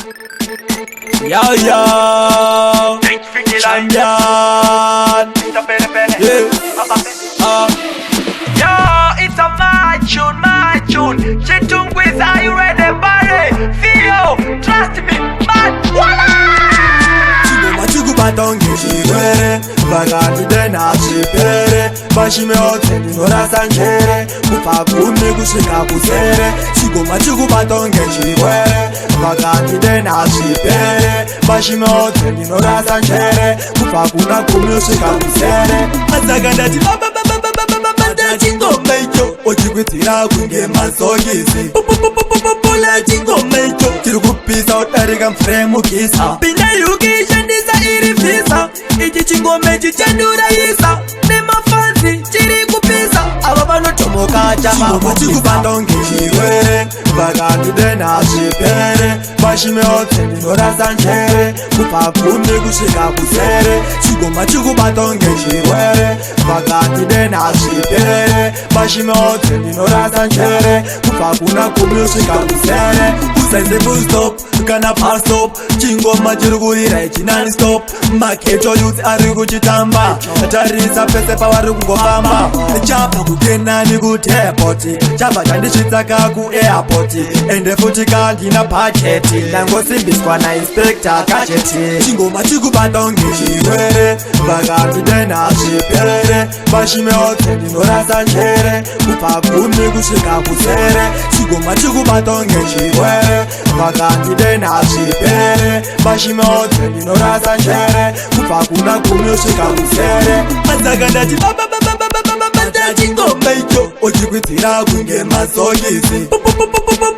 Yo, yo, champion. Yeah. Yo, it's a my tune. Chitung with are you ready, buddy? Theo, trust me, man. Batonge chigwere vagati dena chipere bashime oteni nora sanchere kupa kune kusvika kusere chigoma chikubatonge chigwere vagati dena chipere bashime oteni nora sanchere kupa kuna kune kusvika kusere azaka ndati chingoma icho ochikwitira kunge mazokisi pula chingoma icho chiri kupisa utarika mfremukisa pinda yukishandisa irifisa ichi chingoma chichandurayisa nemafanzi chiri kupisa ava vanotomoka chingoma chikubandonge chirwere vakati dena zvipere vashime otseni norasa njere kubva kune kusvika kusere chingoma chikubatonge chirwere vakati dena zvipere vashime otseni norasa njere kubva kuna kumi kusvika kusere usaise fullstop kana pastop chingoma chiri kurira ichinani stop maketo youth ari kuchitamba tarisa pese pavari kungofamba chabva kukenani kutepoti chabva chandisvitsaka kuairpoti ende futi kandina bhajeti ndangosimbiswa nainspekta kacheti chingoma chikubatonge chirwere vakati dena zvipere vashime otseni norasa njere kubva kumi kusvika kusere chingoma chikubatonge chirwere vakati dena zvipere vashime otseni norasa njere kubva kuna kumi kusvika kusere azaka ndati chingoma icho ochikwitira kunge mazokisi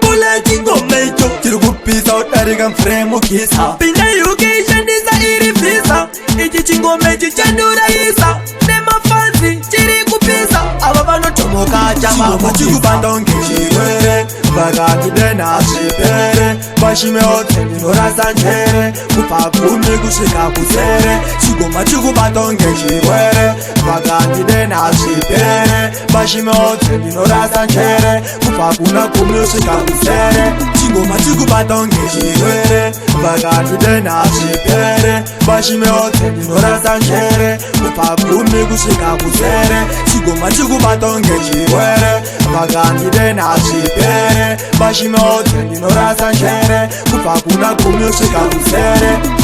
pula chingoma icho chiri kupisa utarika mfremukisa pinda yukishandisa irifisa ichi chingoma chichandurayisa nemafanzi chiri kupisa ava vanotomoka chingoma chikubandonge chirwere vakati dena zvipere vashime otseni norasa njere kubva kumi kusvika kusere chingoma chikubatonge chirwere vakati dena zvipere vashime otseni norasa njere kubva kuna kumi kusvika kusere chingoma chikubatonge chirwere vakati dena zvipere vashime otseni norasa njere kubva kumi kusvika kusere chingoma chikubatonge chirwere vakati dena zvipere vashime otseni norasa njere kubva kuna kumi kusvika kusere